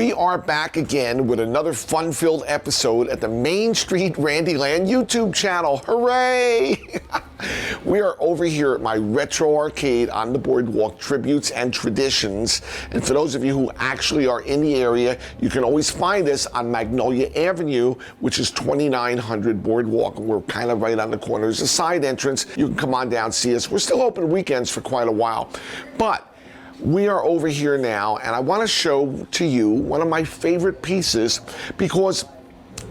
We are back again with another fun-filled episode at the Main Street Randyland YouTube channel. Hooray! We are over here at my retro arcade on the boardwalk, Tributes and Traditions. And for those of you who actually are in the area, you can always find us on Magnolia Avenue, which is 2900 Boardwalk. We're kind of right on the corner. There's a side entrance. You can come on down, see us. We're still open weekends for quite a while. But we are over here now, and I want to show to you one of my favorite pieces because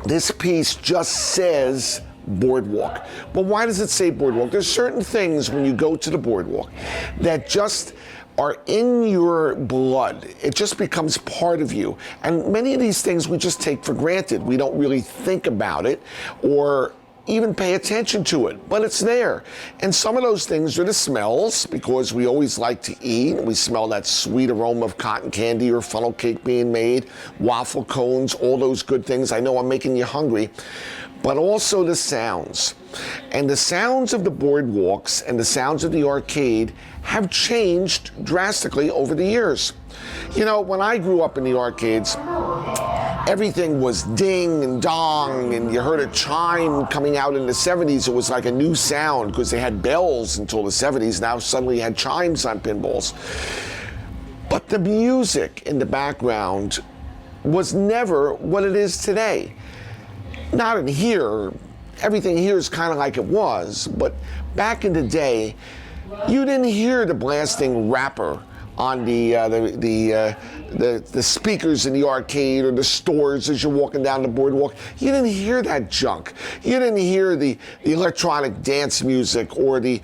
this piece just says boardwalk. But why does it say boardwalk? There's certain things when you go to the boardwalk that just are in your blood. It just becomes part of you. And many of these things we just take for granted. We don't really think about it or even pay attention to it, but it's there. And some of those things are the smells, because we always like to eat. We smell that sweet aroma of cotton candy or funnel cake being made, waffle cones, all those good things. I know I'm making you hungry. But also the sounds. And the sounds of the boardwalks and the sounds of the arcade have changed drastically over the years. You know, when I grew up in the arcades, everything was ding and dong, and you heard a chime coming out in the 70s. It was like a new sound because they had bells until the 70s. Now suddenly you had chimes on pinballs. But the music in the background was never what it is today. Not in here. Everything here is kind of like it was, but back in the day, you didn't hear the blasting rapper on the speakers in the arcade or the stores as you're walking down the boardwalk. You didn't hear that junk. You didn't hear the electronic dance music or the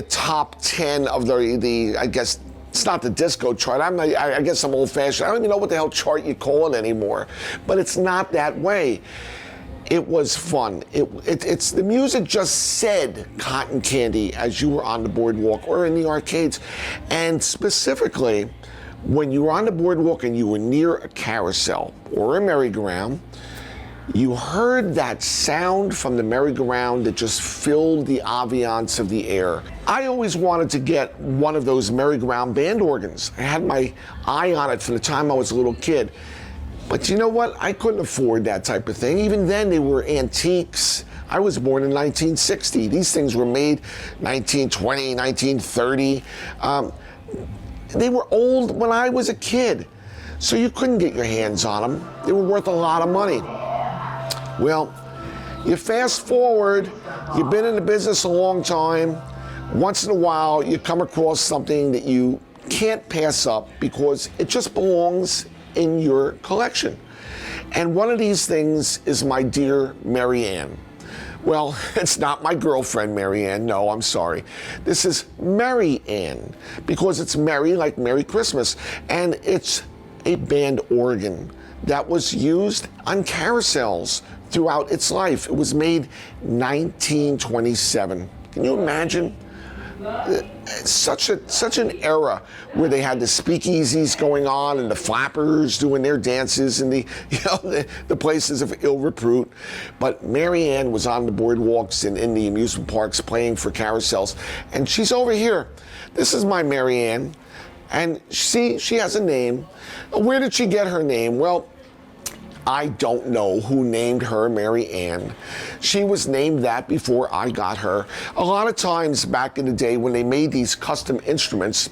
top 10 of the I guess it's not the disco chart. I guess I'm old-fashioned. I don't even know what the hell chart you call it anymore. But it's not that way. It was fun. It's the music just said cotton candy as you were on the boardwalk or in the arcades. And specifically, when you were on the boardwalk and you were near a carousel or a merry-go-round, you heard that sound from the merry-go-round that just filled the ambiance of the air. I always wanted to get one of those merry-go-round band organs. I had my eye on it from the time I was a little kid. But you know what? I couldn't afford that type of thing. Even then, they were antiques. I was born in 1960. These things were made 1920, 1930. They were old when I was a kid, so you couldn't get your hands on them. They were worth a lot of money. Well, you fast forward, you've been in the business a long time. Once in a while, you come across something that you can't pass up because it just belongs in your collection. And one of these things is my dear Marianne. Well, it's not my girlfriend Marianne, no, I'm sorry. This is Marianne, because it's merry like Merry Christmas, and it's a band organ that was used on carousels throughout its life. It was made 1927. Can you imagine? Such an era where they had the speakeasies going on and the flappers doing their dances and the places of ill repute. But Marianne was on the boardwalks and in the amusement parks playing for carousels. And she's over here. This is my Marianne. And see, she has a name. Where did she get her name? Well, I don't know who named her Marianne. She was named that before I got her. A lot of times back in the day when they made these custom instruments,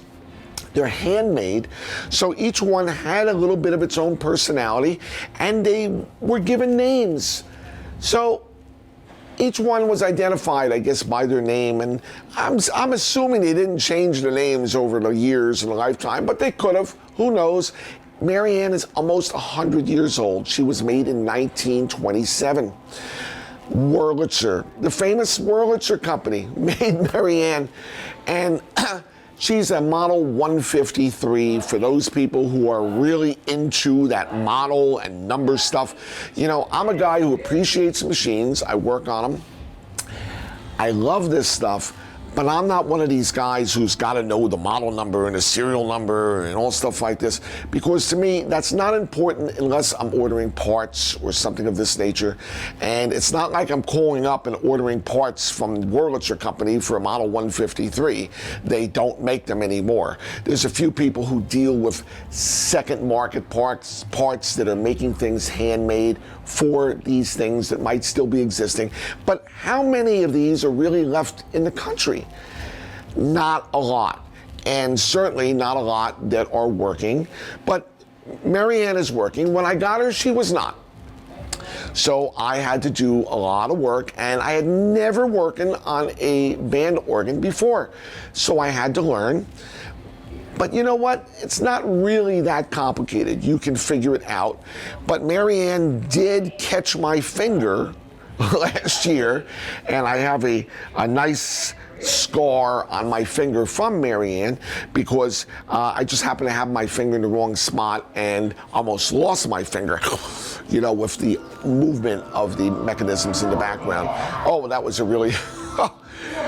they're handmade, so each one had a little bit of its own personality, and they were given names. So each one was identified, I guess, by their name, and I'm assuming they didn't change their names over the years and the lifetime, but they could have. Who knows? Marianne is almost 100 years old. She was made in 1927. Wurlitzer, the famous Wurlitzer company, made Marianne, and she's a Model 153 for those people who are really into that model and number stuff. You know, I'm a guy who appreciates machines. I work on them. I love this stuff, But I'm not one of these guys who's got to know the model number and the serial number and all stuff like this, because to me, that's not important unless I'm ordering parts or something of this nature. And it's not like I'm calling up and ordering parts from the Wurlitzer company for a Model 153. They don't make them anymore. There's a few people who deal with second market parts that are making things handmade for these things that might still be existing. But how many of these are really left in the country? Not a lot. And certainly not a lot that are working. But Marianne is working. When I got her, she was not. So I had to do a lot of work, and I had never worked on a band organ before. So I had to learn. But you know what? It's not really that complicated. You can figure it out. But Marianne did catch my finger last year, and I have a nice scar on my finger from Marianne because I just happened to have my finger in the wrong spot and almost lost my finger, you know, with the movement of the mechanisms in the background. Oh, that was a really...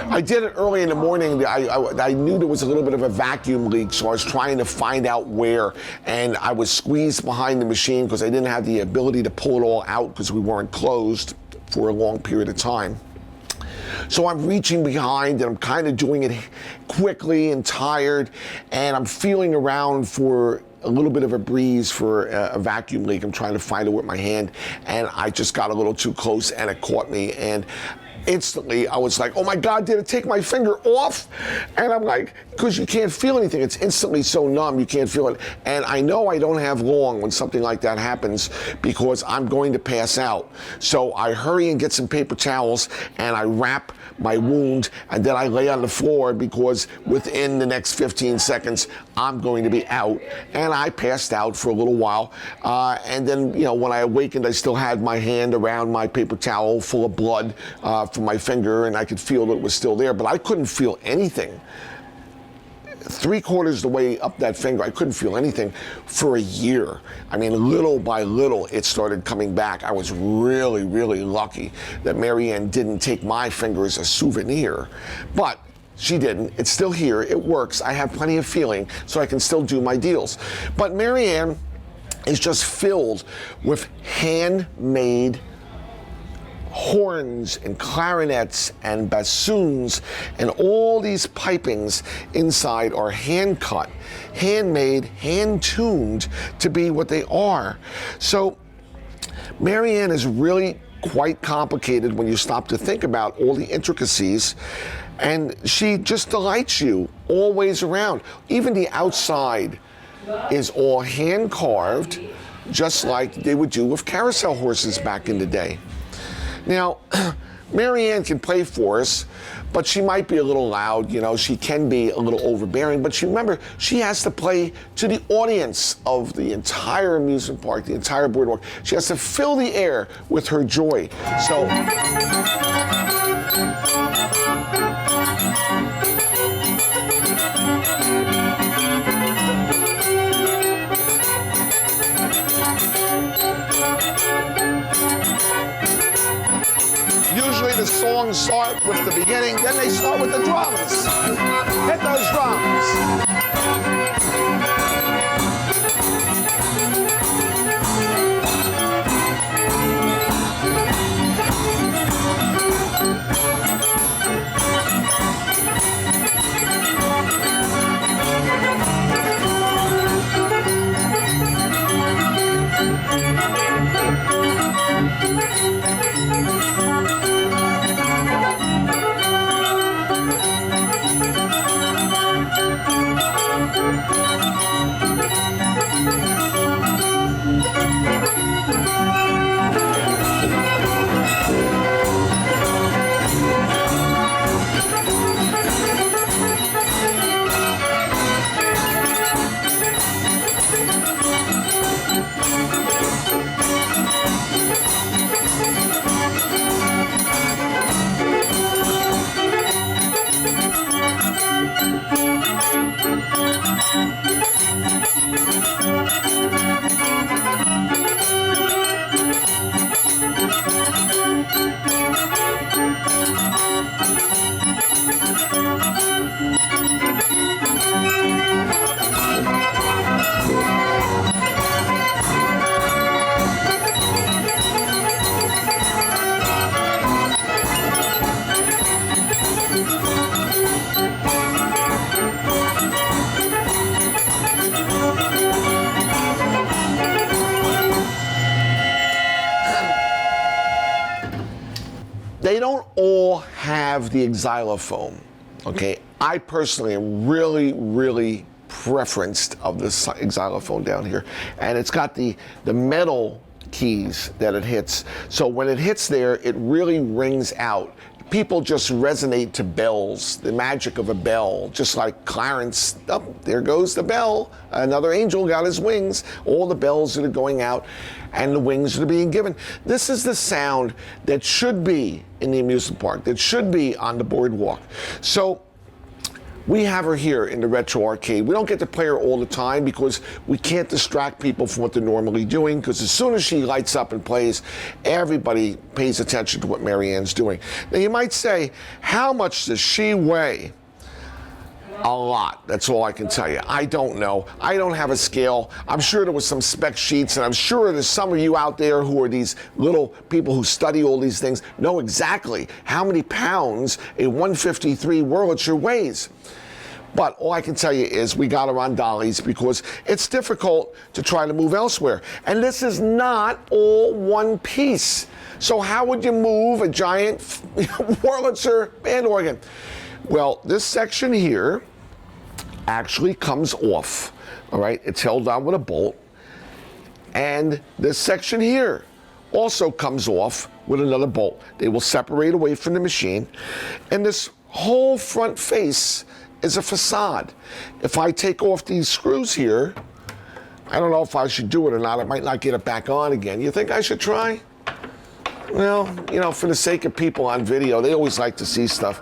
I did it early in the morning. I knew there was a little bit of a vacuum leak, so I was trying to find out where, and I was squeezed behind the machine because I didn't have the ability to pull it all out because we weren't closed for a long period of time. So I'm reaching behind, and I'm kind of doing it quickly and tired, and I'm feeling around for a little bit of a breeze for a vacuum leak. I'm trying to find it with my hand, and I just got a little too close, and it caught me, and instantly I was like, oh my God, did it take my finger off? And I'm like, because you can't feel anything. It's instantly so numb, you can't feel it. And I know I don't have long when something like that happens because I'm going to pass out. So I hurry and get some paper towels, and I wrap my wound, and then I lay on the floor because within the next 15 seconds, I'm going to be out. And I passed out for a little while. And then, you know, when I awakened, I still had my hand around my paper towel full of blood from my finger, and I could feel that it was still there, but I couldn't feel anything. 3/4 the way up that finger, I couldn't feel anything for a year. I mean, little by little, it started coming back. I was really, really lucky that Marianne didn't take my finger as a souvenir, but she didn't. It's still here. It works. I have plenty of feeling, so I can still do my deals. But Marianne is just filled with handmade horns and clarinets and bassoons, and all these pipings inside are hand cut, handmade, hand tuned to be what they are. So Marianne is really quite complicated when you stop to think about all the intricacies, and she just delights you always around. Even the outside is all hand carved, just like they would do with carousel horses back in the day. Now, Marianne can play for us, but she might be a little loud, you know, she can be a little overbearing, but remember, she has to play to the audience of the entire amusement park, the entire boardwalk. She has to fill the air with her joy. So... Usually the songs start with the beginning, then they start with the drums. Hit those drums. They don't all have the xylophone, okay? I personally am really preferenced of this xylophone down here. And it's got the metal keys that it hits. So when it hits there, it really rings out. People just resonate to bells, the magic of a bell, just like Clarence, oh, there goes the bell. Another angel got his wings. All the bells that are going out and the wings that are being given. This is the sound that should be in the amusement park, that should be on the boardwalk. So we have her here in the retro arcade. We don't get to play her all the time because we can't distract people from what they're normally doing, because as soon as she lights up and plays, everybody pays attention to what Marianne's doing. Now you might say, how much does she weigh? A lot. That's all I can tell you. I don't know. I don't have a scale. I'm sure there was some spec sheets, and I'm sure there's some of you out there who are these little people who study all these things, know exactly how many pounds a 153 Wurlitzer weighs. But all I can tell you is we got her on dollies because it's difficult to try to move elsewhere. And this is not all one piece. So how would you move a giant Wurlitzer band organ? Well, this section here actually comes off, all right? It's held on with a bolt. And this section here also comes off with another bolt. They will separate away from the machine. And this whole front face is a facade. If I take off these screws here, I don't know if I should do it or not. I might not get it back on again. You think I should try? Well, you know, for the sake of people on video, they always like to see stuff.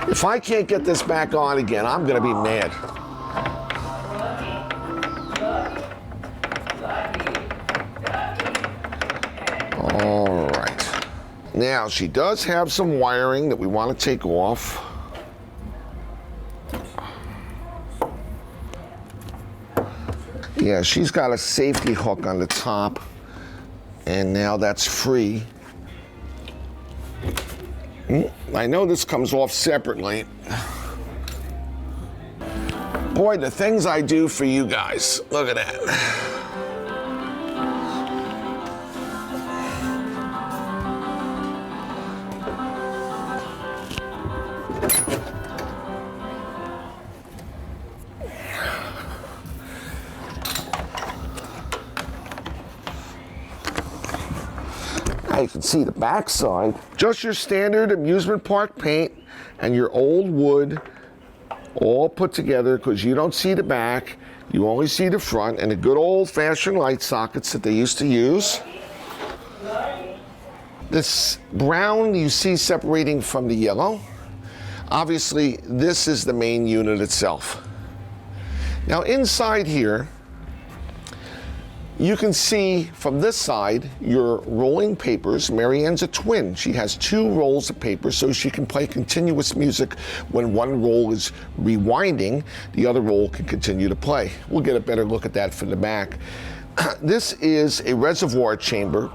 If I can't get this back on again, I'm gonna be mad. All right. Now, she does have some wiring that we want to take off. Yeah, she's got a safety hook on the top, and now that's free. I know this comes off separately. Boy, the things I do for you guys. Look at that. You can see the backside. Just your standard amusement park paint and your old wood all put together, because you don't see the back, you only see the front, and the good old-fashioned light sockets that they used to use. This brown you see separating from the yellow. Obviously, this is the main unit itself. Now inside here, you can see from this side your rolling papers. Marianne's a twin. She has 2 rolls of paper, so she can play continuous music. When one roll is rewinding, the other roll can continue to play. We'll get a better look at that from the back. This is a reservoir chamber,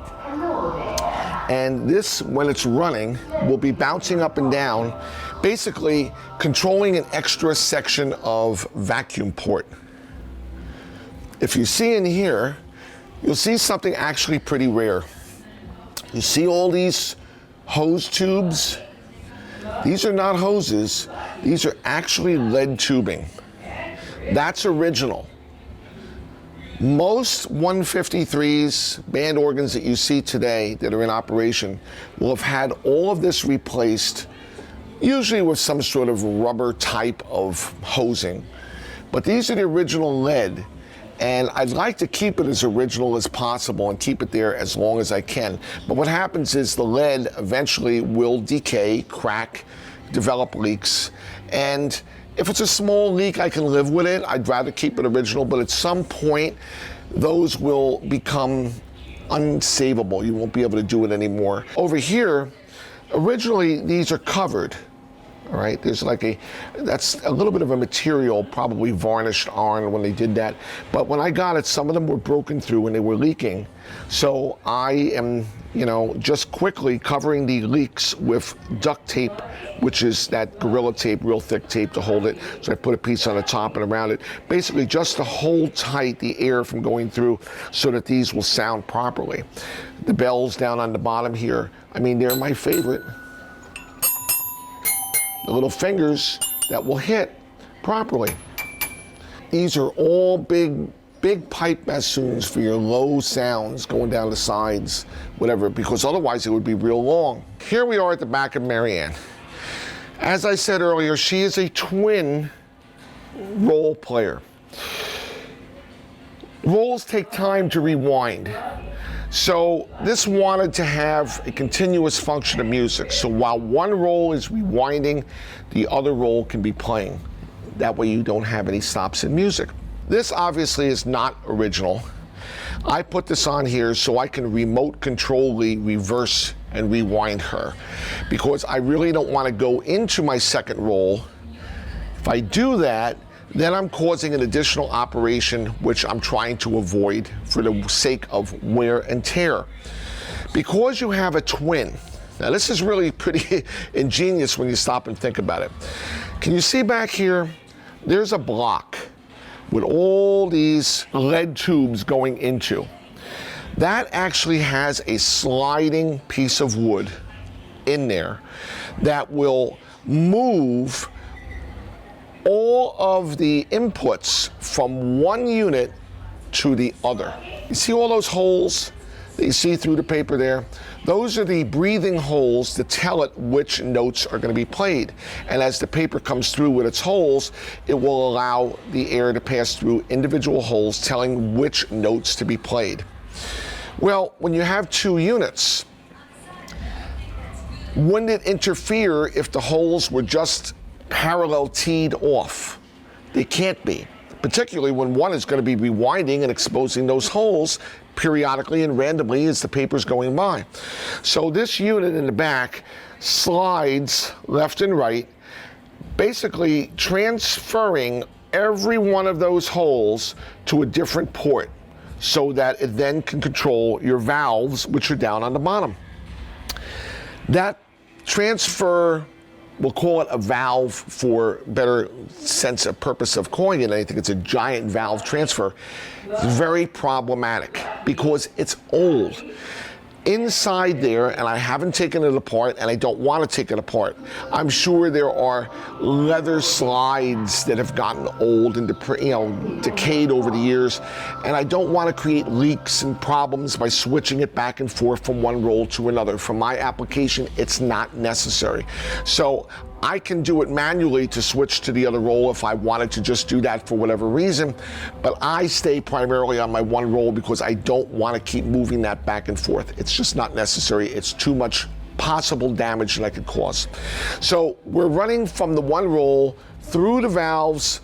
and this, when it's running, will be bouncing up and down, basically controlling an extra section of vacuum port. If you see in here, you'll see something actually pretty rare. You see all these hose tubes? These are not hoses. These are actually lead tubing. That's original. Most 153s, band organs that you see today that are in operation, will have had all of this replaced, usually with some sort of rubber type of hosing. But these are the original lead. And I'd like to keep it as original as possible and keep it there as long as I can. But what happens is the lead eventually will decay, crack, develop leaks. And if it's a small leak, I can live with it. I'd rather keep it original, but at some point, those will become unsavable. You won't be able to do it anymore. Over here, originally these are covered. All right, there's that's a little bit of a material, probably varnished iron when they did that. But when I got it, some of them were broken through and they were leaking. So I am, just quickly covering the leaks with duct tape, which is that Gorilla tape, real thick tape to hold it. So I put a piece on the top and around it, basically just to hold tight the air from going through so that these will sound properly. The bells down on the bottom here, I mean, they're my favorite. The little fingers that will hit properly. These are all big pipe bassoons for your low sounds going down the sides, whatever, because otherwise it would be real long. Here we are at the back of Marianne. As I said earlier, she is a twin roll player. Rolls take time to rewind. So this wanted to have a continuous function of music. So while one roll is rewinding, the other roll can be playing. That way you don't have any stops in music. This obviously is not original. I put this on here so I can remote controlly reverse and rewind her, because I really don't want to go into my second roll. If I do that, then I'm causing an additional operation which I'm trying to avoid for the sake of wear and tear. Because you have a twin, now this is really pretty ingenious when you stop and think about it. Can you see back here? There's a block with all these lead tubes going into. That actually has a sliding piece of wood in there that will move all of the inputs from one unit to the other. You see all those holes that you see through the paper there? Those are the breathing holes to tell it which notes are going to be played. And as the paper comes through with its holes, it will allow the air to pass through individual holes telling which notes to be played. Well, when you have two units, wouldn't it interfere if the holes were just parallel teed off? They can't be, particularly when one is going to be rewinding and exposing those holes periodically and randomly as the paper's going by. So this unit in the back slides left and right, basically transferring every one of those holes to a different port so that it then can control your valves, which are down on the bottom. That transfer, we'll call it a valve for better sense of purpose of calling it. I think it's a giant valve transfer. It's very problematic because it's old. Inside there, and I haven't taken it apart, and I don't want to take it apart, I'm sure there are leather slides that have gotten old and decayed over the years, and I don't want to create leaks and problems by switching it back and forth from one roll to another. For my application, it's not necessary. So I can do it manually to switch to the other roll if I wanted to just do that for whatever reason, but I stay primarily on my one roll because I don't want to keep moving that back and forth. It's just not necessary. It's too much possible damage that I could cause. So we're running from the one roll through the valves,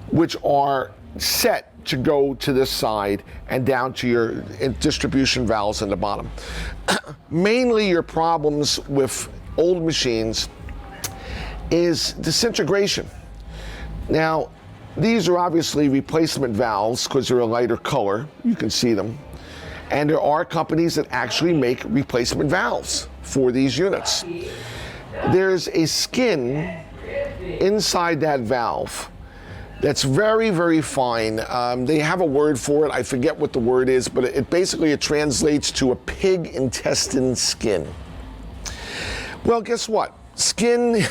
which are set to go to this side and down to your distribution valves in the bottom. Mainly your problems with old machines is disintegration. Now, these are obviously replacement valves because they're a lighter color. You can see them. And there are companies that actually make replacement valves for these units. There's a skin inside that valve that's very, very fine. They have a word for it. I forget what the word is, but it basically translates to a pig intestine skin. Well, guess what? Skin,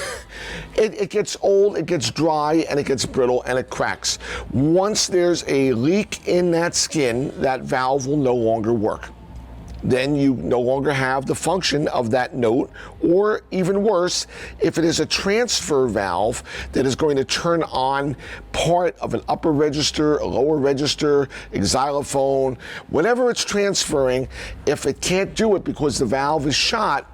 it gets old, it gets dry, and it gets brittle, and it cracks. Once there's a leak in that skin, that valve will no longer work. Then you no longer have the function of that note, or even worse, if it is a transfer valve that is going to turn on part of an upper register, a lower register, a xylophone, whatever it's transferring, if it can't do it because the valve is shot,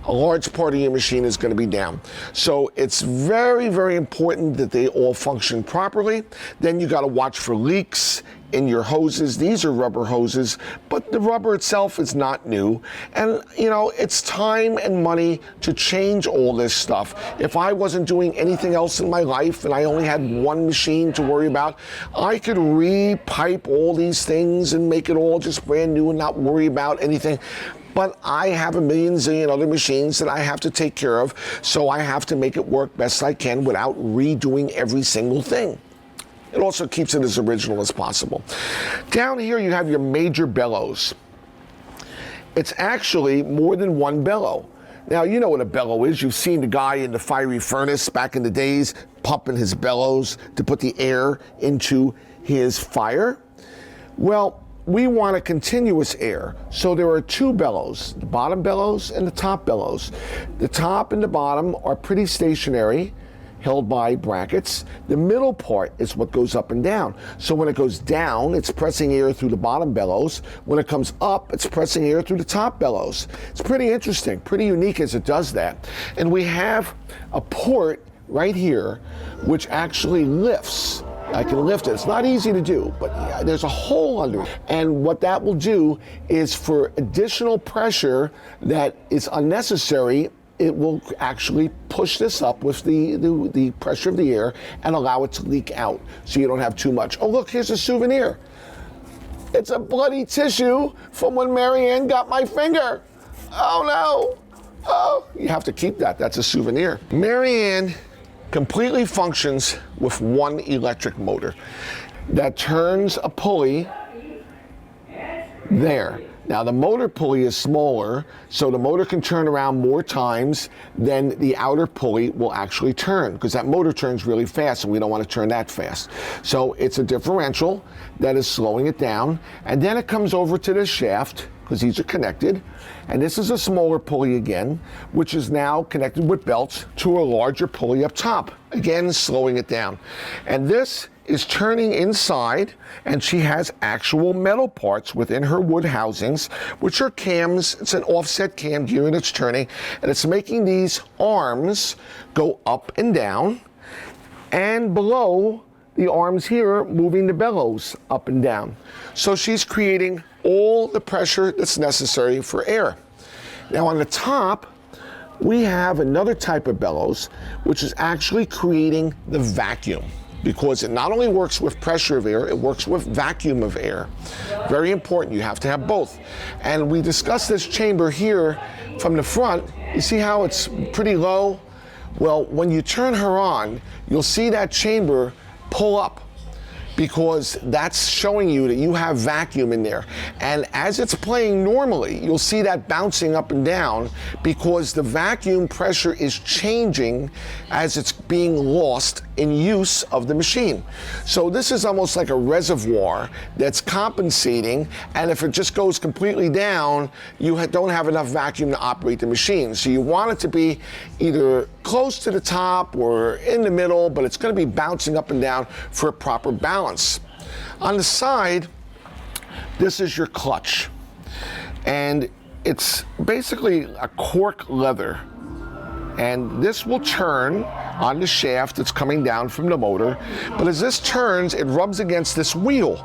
a large part of your machine is going to be down. So it's very, very important that they all function properly. Then you got to watch for leaks in your hoses. These are rubber hoses, but the rubber itself is not new. And you know, it's time and money to change all this stuff. If I wasn't doing anything else in my life and I only had one machine to worry about, I could re-pipe all these things and make it all just brand new and not worry about anything. But I have a million zillion other machines that I have to take care of, so I have to make it work best I can without redoing every single thing. It also keeps it as original as possible. Down here you have your major bellows. It's actually more than one bellow. Now, you know what a bellow is. You've seen the guy in the fiery furnace back in the days pumping his bellows to put the air into his fire. Well, we want a continuous air. So there are two bellows, the bottom bellows and the top bellows. The top and the bottom are pretty stationary, held by brackets. The middle part is what goes up and down. So when it goes down, it's pressing air through the bottom bellows. When it comes up, it's pressing air through the top bellows. It's pretty interesting, pretty unique as it does that. And we have a port right here, which actually lifts. I can lift it. It's not easy to do, but there's a hole under it. And what that will do is for additional pressure that is unnecessary, it will actually push this up with the pressure of the air and allow it to leak out so you don't have too much. Oh, look, here's a souvenir. It's a bloody tissue from when Marianne got my finger. Oh, no. Oh, you have to keep that. That's a souvenir. Marianne completely functions with one electric motor that turns a pulley there. Now the motor pulley is smaller, so the motor can turn around more times than the outer pulley will actually turn, because that motor turns really fast and we don't want to turn that fast. So it's a differential that is slowing it down, and then it comes over to this shaft, because these are connected, and this is a smaller pulley again, which is now connected with belts to a larger pulley up top, again slowing it down. And this is turning inside, and she has actual metal parts within her wood housings, which are cams. It's an offset cam gear and it's turning, and it's making these arms go up and down, and below the arms here moving the bellows up and down. So she's creating all the pressure that's necessary for air. Now on the top, we have another type of bellows, which is actually creating the vacuum, because it not only works with pressure of air, it works with vacuum of air. Very important, you have to have both. And we discussed this chamber here from the front. You see how it's pretty low? Well, when you turn her on, you'll see that chamber pull up, because that's showing you that you have vacuum in there. And as it's playing normally, you'll see that bouncing up and down because the vacuum pressure is changing as it's being lost in use of the machine. So this is almost like a reservoir that's compensating, and if it just goes completely down, you don't have enough vacuum to operate the machine. So you want it to be either close to the top or in the middle, but it's going to be bouncing up and down for a proper balance. On the side, this is your clutch, and it's basically a cork leather, and this will turn on the shaft that's coming down from the motor, but as this turns, it rubs against this wheel,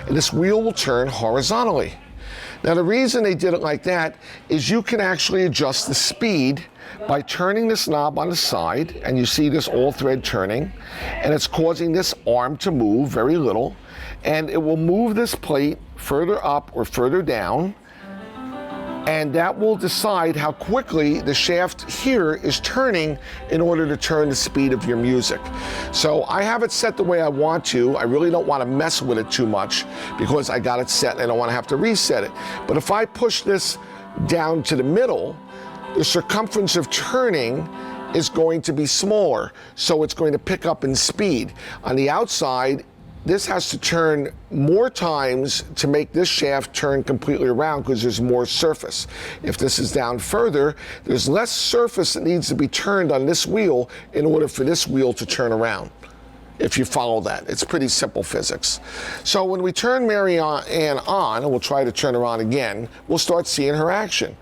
and this wheel will turn horizontally. Now the reason they did it like that is you can actually adjust the speed by turning this knob on the side, and you see this all thread turning, and it's causing this arm to move very little, and it will move this plate further up or further down, and that will decide how quickly the shaft here is turning in order to turn the speed of your music. So I have it set the way I want to. I really don't want to mess with it too much because I got it set and I don't want to have to reset it. But if I push this down to the middle, the circumference of turning is going to be smaller, so it's going to pick up in speed. On the outside, this has to turn more times to make this shaft turn completely around because there's more surface. If this is down further, there's less surface that needs to be turned on this wheel in order for this wheel to turn around. If you follow that, it's pretty simple physics. So when we turn Marianne on, and we'll try to turn her on again, we'll start seeing her action.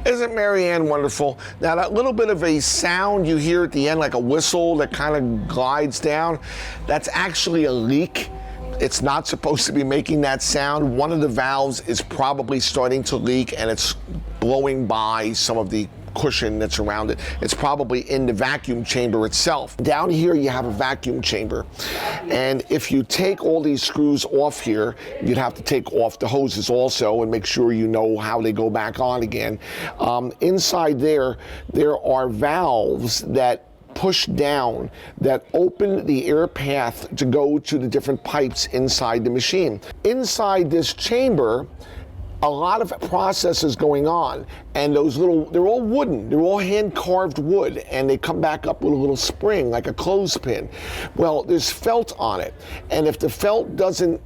Isn't Marianne wonderful? Now that little bit of a sound you hear at the end, like a whistle that kind of glides down, that's actually a leak. It's not supposed to be making that sound. One of the valves is probably starting to leak and it's blowing by some of the cushion that's around it. It's probably in the vacuum chamber itself. Down here you have a vacuum chamber, and if you take all these screws off here, you'd have to take off the hoses also and make sure you know how they go back on again. Inside there are valves that push down that open the air path to go to the different pipes inside the machine. Inside this chamber, a lot of processes going on, and those little, they're all wooden, they're all hand carved wood, and they come back up with a little spring like a clothespin. Well, there's felt on it, and if the felt doesn't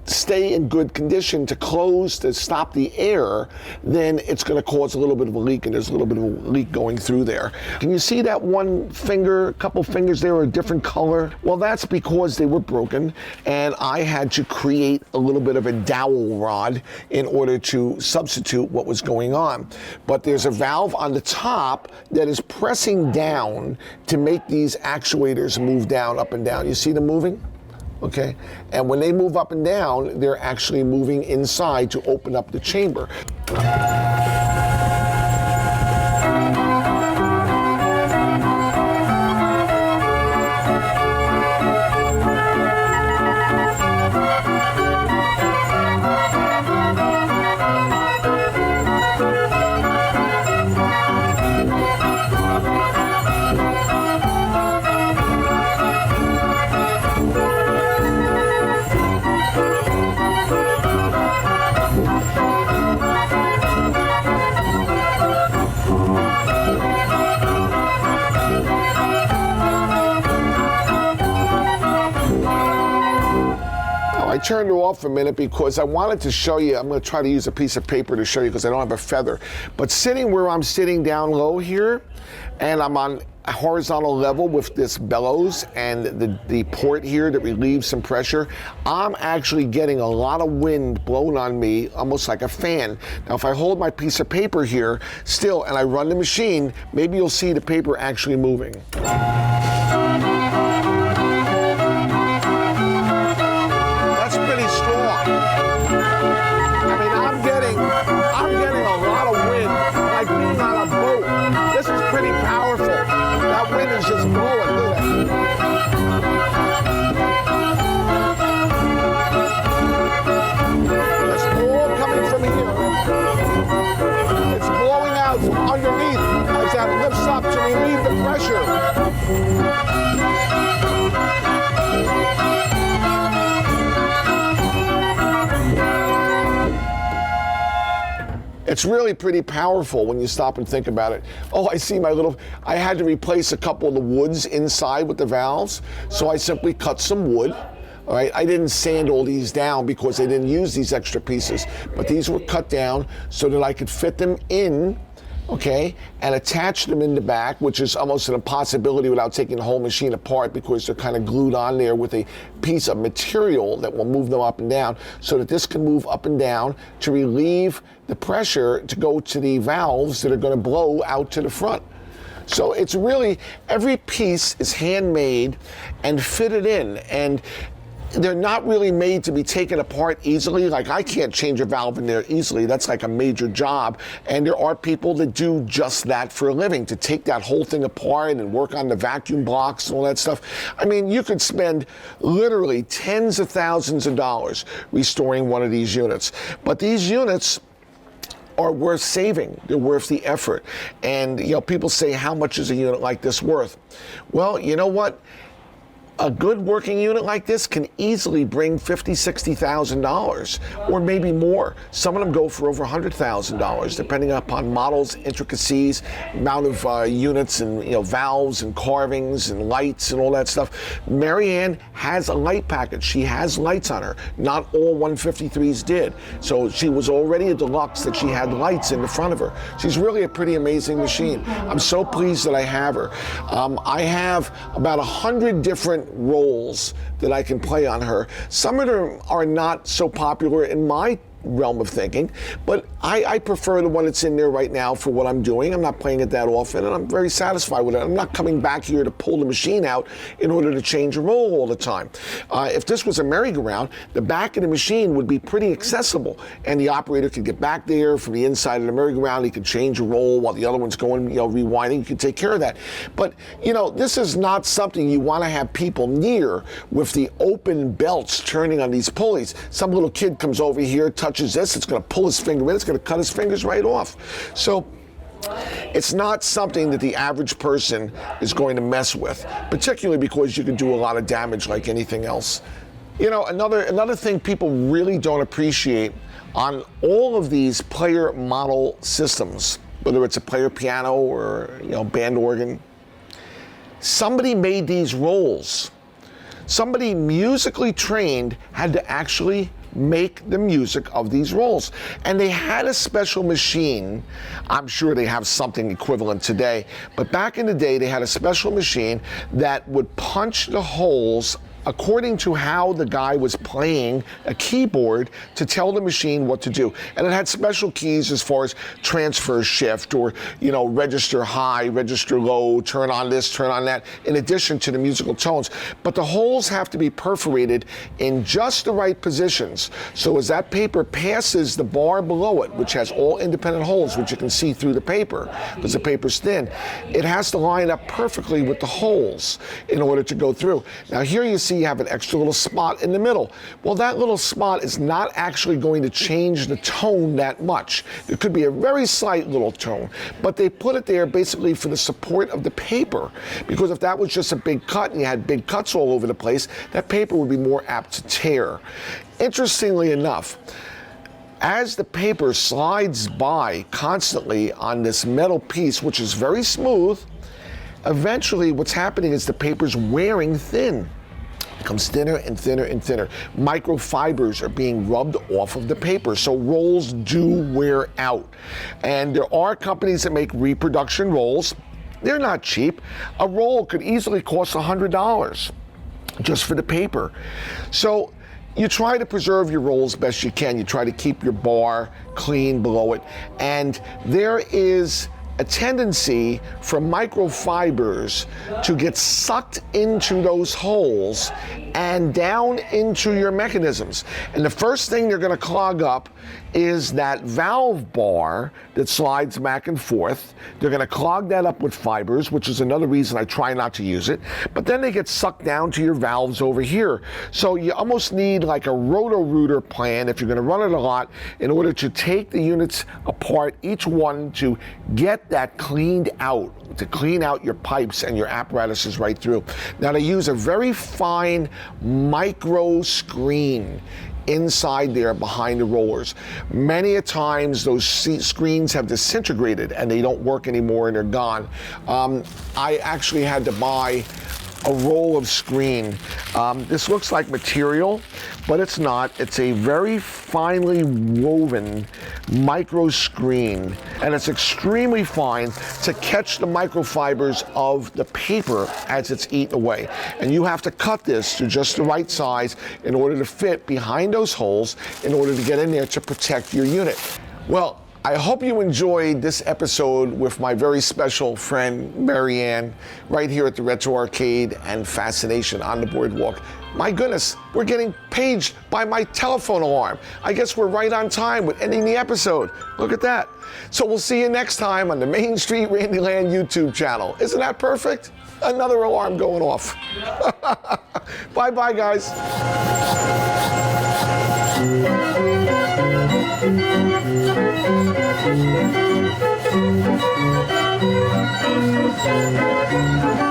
stay in good condition to close, to stop the air, then it's going to cause a little bit of a leak, and there's a little bit of a leak going through there. Can you see that one finger, a couple fingers there are a different color? Well, that's because they were broken, and I had to create a little bit of a dowel rod in order to substitute what was going on. But there's a valve on the top that is pressing down to make these actuators move down, up and down. You see them moving? Okay, and when they move up and down, they're actually moving inside to open up the chamber. I turned it off a minute because I wanted to show you. I'm going to try to use a piece of paper to show you because I don't have a feather. But sitting where I'm sitting down low here, and I'm on a horizontal level with this bellows and the port here that relieves some pressure, I'm actually getting a lot of wind blown on me, almost like a fan. Now, if I hold my piece of paper here still and I run the machine, maybe you'll see the paper actually moving. Just blowing, look at that. It's all coming from here. It's blowing out from underneath as that lifts up to relieve the pressure. It's really pretty powerful when you stop and think about it. Oh, I see my little, I had to replace a couple of the woods inside with the valves, so I simply cut some wood. All right, I didn't sand all these down because I didn't use these extra pieces, but these were cut down so that I could fit them in, okay, and attach them in the back, which is almost an impossibility without taking the whole machine apart because they're kind of glued on there with a piece of material that will move them up and down so that this can move up and down to relieve the pressure to go to the valves that are going to blow out to the front. So it's really, every piece is handmade and fitted in, and they're not really made to be taken apart easily. Like, I can't change a valve in there easily. That's like a major job. And there are people that do just that for a living, to take that whole thing apart and work on the vacuum blocks and all that stuff. I mean, you could spend literally tens of thousands of dollars restoring one of these units. But these units are worth saving. They're worth the effort. And, you know, people say, how much is a unit like this worth? Well, you know what? A good working unit like this can easily bring $50,000, $60,000, or maybe more. Some of them go for over $100,000, depending upon models, intricacies, amount of units, and, you know, valves and carvings and lights and all that stuff. Marianne has a light package. She has lights on her. Not all 153s did. So she was already a deluxe that she had lights in the front of her. She's really a pretty amazing machine. I'm so pleased that I have her. I have about 100 different roles that I can play on her. Some of them are not so popular in my realm of thinking, but I prefer the one that's in there right now for what I'm doing. I'm not playing it that often, and I'm very satisfied with it. I'm not coming back here to pull the machine out in order to change a roll all the time. If this was a merry-go-round, the back of the machine would be pretty accessible, and the operator could get back there from the inside of the merry-go-round. He could change a roll while the other one's going, you know, rewinding. You could take care of that. But, you know, this is not something you want to have people near with the open belts turning on these pulleys. Some little kid comes over here, touches this, it's going to pull his finger in, it's going to cut his fingers right off. So it's not something that the average person is going to mess with, particularly because you can do a lot of damage like anything else. You know, another thing people really don't appreciate on all of these player model systems, whether it's a player piano or, you know, band organ, somebody made these rolls. Somebody musically trained had to actually make the music of these rolls. And they had a special machine. I'm sure they have something equivalent today, but back in the day they had a special machine that would punch the holes according to how the guy was playing a keyboard to tell the machine what to do. And it had special keys as far as transfer shift, or, you know, register high, register low, turn on this, turn on that, in addition to the musical tones. But the holes have to be perforated in just the right positions. So as that paper passes the bar below it, which has all independent holes, which you can see through the paper because the paper's thin, it has to line up perfectly with the holes in order to go through. Now here you see you have an extra little spot in the middle. Well, that little spot is not actually going to change the tone that much. It could be a very slight little tone, but they put it there basically for the support of the paper, because if that was just a big cut and you had big cuts all over the place, that paper would be more apt to tear. Interestingly enough, as the paper slides by constantly on this metal piece, which is very smooth, eventually what's happening is the paper's wearing thin. It becomes thinner and thinner and thinner. Microfibers are being rubbed off of the paper, so rolls do wear out. And there are companies that make reproduction rolls. They're not cheap. A roll could easily cost $100 just for the paper. So you try to preserve your rolls best you can. You try to keep your bar clean below it. And there is a tendency for microfibers to get sucked into those holes and down into your mechanisms. And the first thing they're going to clog up is that valve bar that slides back and forth. They're going to clog that up with fibers, which is another reason I try not to use it. But then they get sucked down to your valves over here. So you almost need like a roto-rooter plan if you're going to run it a lot in order to take the units apart, each one, to get that cleaned out, to clean out your pipes and your apparatuses right through. Now they use a very fine micro screen inside there behind the rollers. Many a times those screens have disintegrated and they don't work anymore and they're gone. I actually had to buy a roll of screen. This looks like material, but it's not. It's a very finely woven micro screen, and it's extremely fine to catch the microfibers of the paper as it's eaten away. And you have to cut this to just the right size in order to fit behind those holes in order to get in there to protect your unit. Well, I hope you enjoyed this episode with my very special friend, Marianne, right here at the Retro Arcade and Fascination on the Boardwalk. My goodness, we're getting paged by my telephone alarm. I guess we're right on time with ending the episode. Look at that. So we'll see you next time on the Main Street Randyland YouTube channel. Isn't that perfect? Another alarm going off. Bye-bye, guys. Thank you.